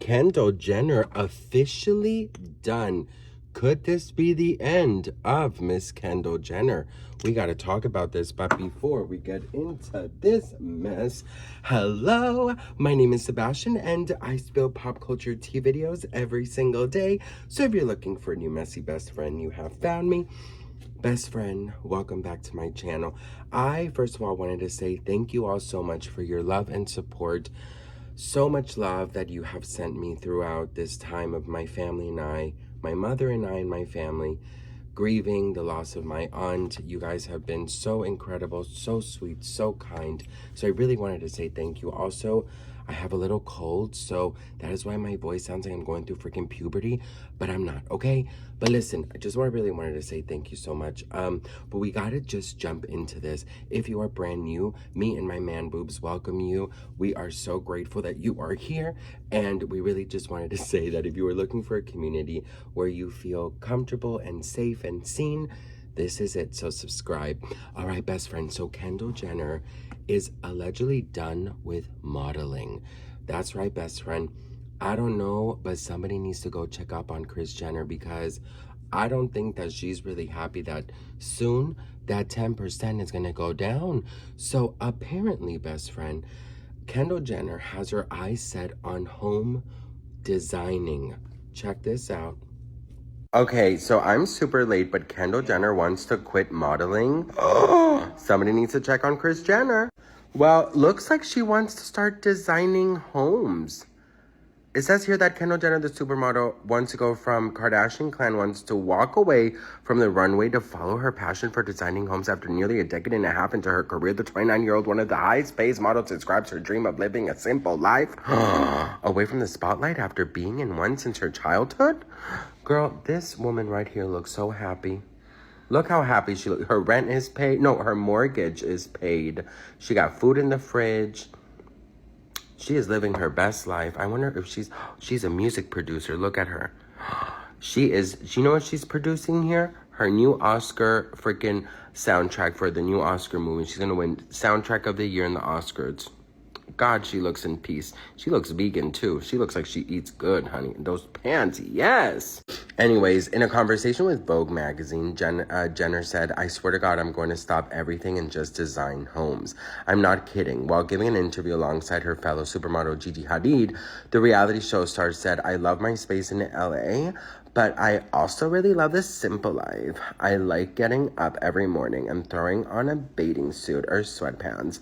Kendall Jenner officially done. Could this be the end of Miss Kendall Jenner? We got to talk about this, but before we get into this mess, hello, my name is Sebastian, and I spill pop culture tea videos every single day. So if you're looking for a new messy best friend, you have found me. Best friend, welcome back to my channel. I, first of all, wanted to say thank you all so much for your love and support. So much love that you have sent me throughout this time of my family and I, my mother and I and my family, grieving the loss of my aunt. You guys have been so incredible, so sweet, so kind. So I really wanted to say thank you. Also, I have a little cold, so that is why my voice sounds like I'm going through freaking puberty, but I'm not, okay? But listen, I just really wanted to say thank you so much. But we gotta just jump into this. If you are brand new, me and my man boobs welcome you. We are so grateful that you are here, and we really just wanted to say that if you are looking for a community where you feel comfortable and safe and seen, this is it, so subscribe. All right, best friend, so Kendall Jenner is allegedly done with modeling. That's right, best friend. I don't know, but somebody needs to go check up on Kris Jenner, because I don't think that she's really happy that soon that 10% is gonna go down. So apparently, best friend, Kendall Jenner has her eyes set on home designing. Check this out. Okay, so I'm super late, but Kendall Jenner wants to quit modeling. Oh, somebody needs to check on Kris Jenner. Well, looks like she wants to start designing homes. It says here that Kendall Jenner, the supermodel, wants to go from Kardashian clan, wants to walk away from the runway to follow her passion for designing homes after nearly a decade and a half into her career. The 29-year-old, one of the highest-paid models, describes her dream of living a simple life away from the spotlight after being in one since her childhood. Girl, this woman right here looks so happy. Look how happy she looks. Her rent is paid. No, her mortgage is paid. She got food in the fridge. She is living her best life. I wonder if she's a music producer. Look at her. She is, you know what she's producing here? Her new Oscar freaking soundtrack for the new Oscar movie. She's gonna win soundtrack of the year in the Oscars. God, she looks in peace. She looks vegan too. She looks like she eats good, honey. Those pants, yes. Anyways, in a conversation with Vogue magazine, Jenner said, "I swear to God, I'm going to stop everything and just design homes. I'm not kidding." While giving an interview alongside her fellow supermodel Gigi Hadid, the reality show star said, "I love my space in LA, but I also really love this simple life. I like getting up every morning and throwing on a bathing suit or sweatpants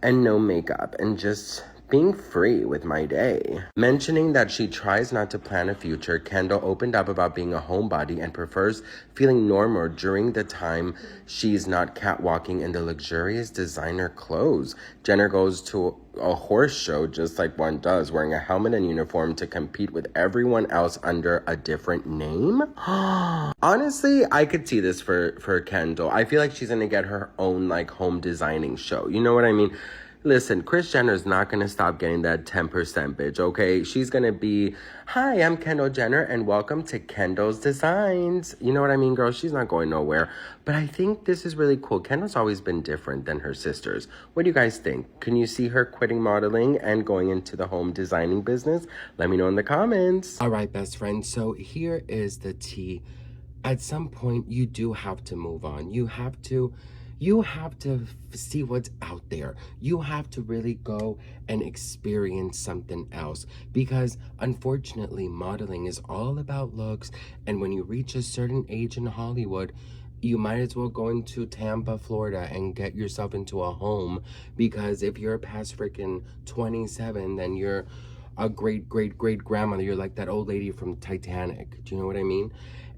and no makeup and just being free with my day." Mentioning that she tries not to plan a future, Kendall opened up about being a homebody and prefers feeling normal during the time she's not catwalking in the luxurious designer clothes. Jenner goes to a horse show just like one does, wearing a helmet and uniform to compete with everyone else under a different name. Honestly, I could see this for Kendall. I feel like she's gonna get her own like home designing show. You know what I mean? Listen, Kris Jenner's not going to stop getting that 10%, bitch, okay? She's going to be, "Hi, I'm Kendall Jenner, and welcome to Kendall's Designs." You know what I mean, girl? She's not going nowhere. But I think this is really cool. Kendall's always been different than her sisters. What do you guys think? Can you see her quitting modeling and going into the home designing business? Let me know in the comments. All right, best friend. So here is the tea. At some point, you do have to move on. You have to see what's out there. You have to really go and experience something else, because unfortunately modeling is all about looks, and when you reach a certain age in Hollywood, you might as well go into Tampa, Florida and get yourself into a home, because if you're past freaking 27, then you're a great grandmother. You're like that old lady from Titanic. Do you know what I mean?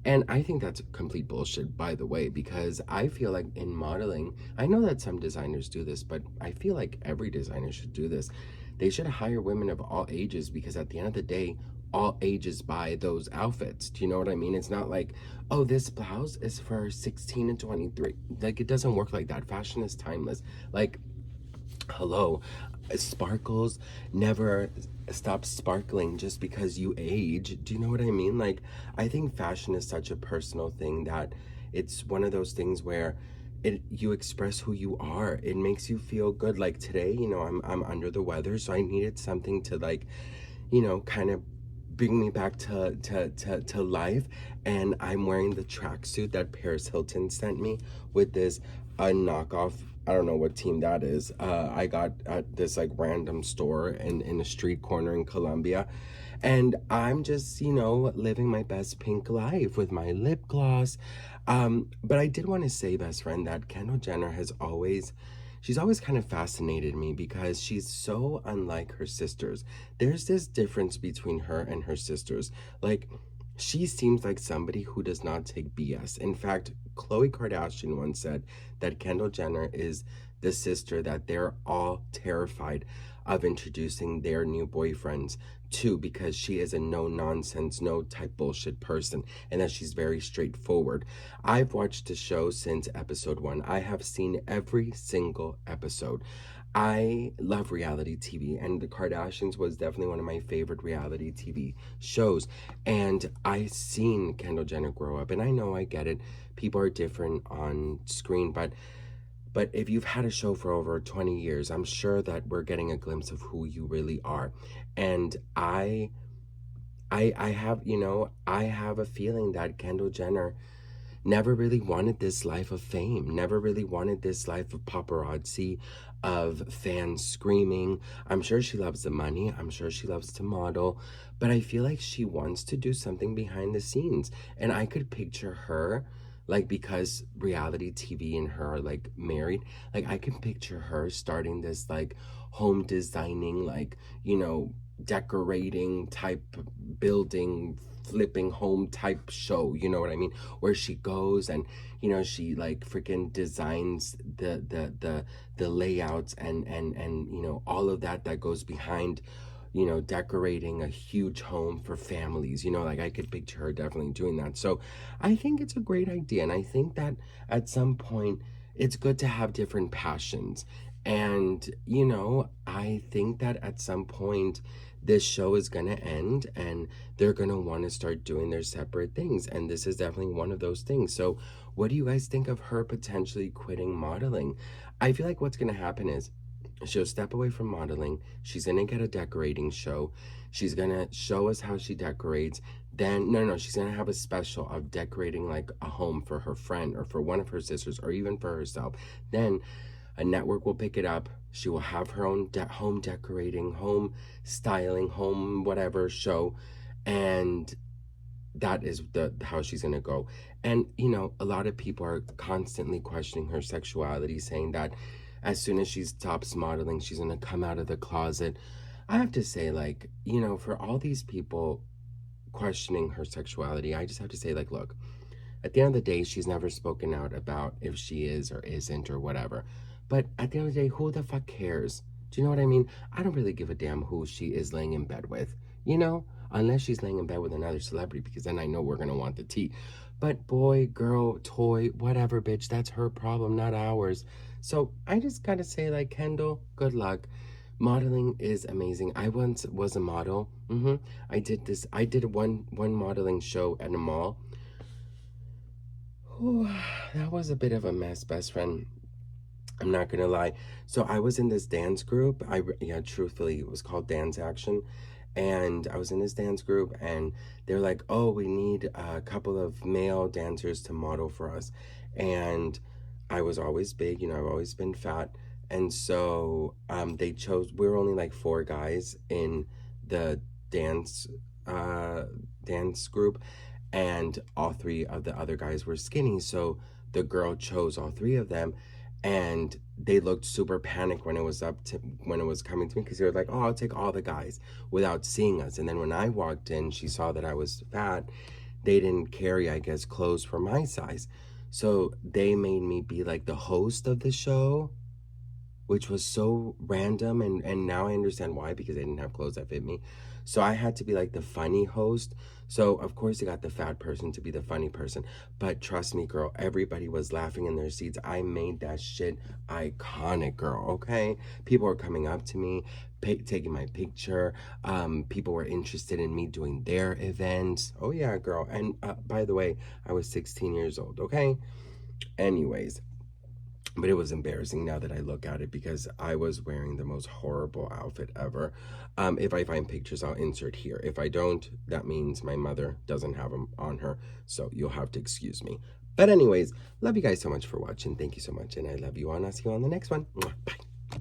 And I think that's complete bullshit, by the way, because I feel like in modeling, I know that some designers do this, but I feel like every designer should do this. They should hire women of all ages, because at the end of the day, all ages buy those outfits. Do you know what I mean? It's not like, oh, this blouse is for 16 and 23. Like, it doesn't work like that. Fashion is timeless. Like, hello, sparkles never stop sparkling just because you age. Do you know what I mean? Like, I think fashion is such a personal thing that it's one of those things where you express who you are. It makes you feel good. Like today, you know, I'm under the weather, so I needed something to, like, you know, kind of bring me back to life. And I'm wearing the tracksuit that Paris Hilton sent me with this knockoff. I don't know what team that is. I got at this like random store in a street corner in Colombia. And I'm just, living my best pink life with my lip gloss. But I did want to say, best friend, that Kendall Jenner she's always kind of fascinated me because she's so unlike her sisters. There's this difference between her and her sisters. Like, she seems like somebody who does not take BS. In fact, Khloe Kardashian once said that Kendall Jenner is the sister that they're all terrified of introducing their new boyfriends to, because she is a no nonsense, no type bullshit person, and that she's very straightforward. I've watched the show since episode 1. I have seen every single episode. I love reality TV, and The Kardashians was definitely one of my favorite reality TV shows. And I've seen Kendall Jenner grow up, and I know, I get it. People are different on screen, but if you've had a show for over 20 years, I'm sure that we're getting a glimpse of who you really are. And I have, I have a feeling that Kendall Jenner never really wanted this life of fame, never really wanted this life of paparazzi, of fans screaming. I'm sure she loves the money. I'm sure she loves to model, but I feel like she wants to do something behind the scenes. And I could picture her, like, because reality TV and her are like married, like I can picture her starting this like home designing, like, decorating type, building, flipping home type show, you know what I mean, where she goes and she like freaking designs the layouts and all of that goes behind decorating a huge home for families. Like, I could picture her definitely doing that. So I think it's a great idea, and I think that at some point it's good to have different passions. And I think that at some point this show is going to end and they're going to want to start doing their separate things, and this is definitely one of those things. So what do you guys think of her potentially quitting modeling? I feel like what's going to happen is she'll step away from modeling. She's going to get a decorating show. She's going to show us how she decorates. Then, no, she's going to have a special of decorating like a home for her friend or for one of her sisters or even for herself. Then a network will pick it up. She will have her own home decorating, home styling, home whatever show. And that is how she's going to go. And, a lot of people are constantly questioning her sexuality, saying that as soon as she stops modeling, she's going to come out of the closet. I have to say, like, for all these people questioning her sexuality, I just have to say, like, look, at the end of the day, she's never spoken out about if she is or isn't or whatever. But at the end of the day, who the fuck cares? Do you know what I mean? I don't really give a damn who she is laying in bed with, unless she's laying in bed with another celebrity, because then I know we're going to want the tea. But boy, girl, toy, whatever, bitch, that's her problem, not ours. So I just got to say, like, Kendall, good luck. Modeling is amazing. I once was a model. I did one modeling show at a mall. Ooh, that was a bit of a mess, best friend. I'm not gonna lie. So I was in this dance group. Truthfully, it was called Dance Action. And I was in this dance group, and they're like, oh, we need a couple of male dancers to model for us. And I was always big, I've always been fat. And so they chose, we were only like 4 guys in the dance group, and all 3 of the other guys were skinny. So the girl chose all 3 of them, and they looked super panicked when it was coming to me, because they were like, oh, I'll take all the guys, without seeing us. And then when I walked in, she saw that I was fat. They didn't carry, I guess, clothes for my size. So they made me be like the host of the show, which was so random. And now I understand why, because they didn't have clothes that fit me. So I had to be like the funny host. So of course they got the fat person to be the funny person. But trust me, girl, everybody was laughing in their seats. I made that shit iconic, girl, okay? People were coming up to me, taking my picture. People were interested in me doing their events. Oh yeah, girl. And by the way, I was 16 years old, okay? Anyways, But it was embarrassing now that I look at it because I was wearing the most horrible outfit ever. If I find pictures, I'll insert here. If I don't, that means my mother doesn't have them on her. So you'll have to excuse me. But anyways, love you guys so much for watching. Thank you so much. And I love you all. And I'll see you on the next one. Bye.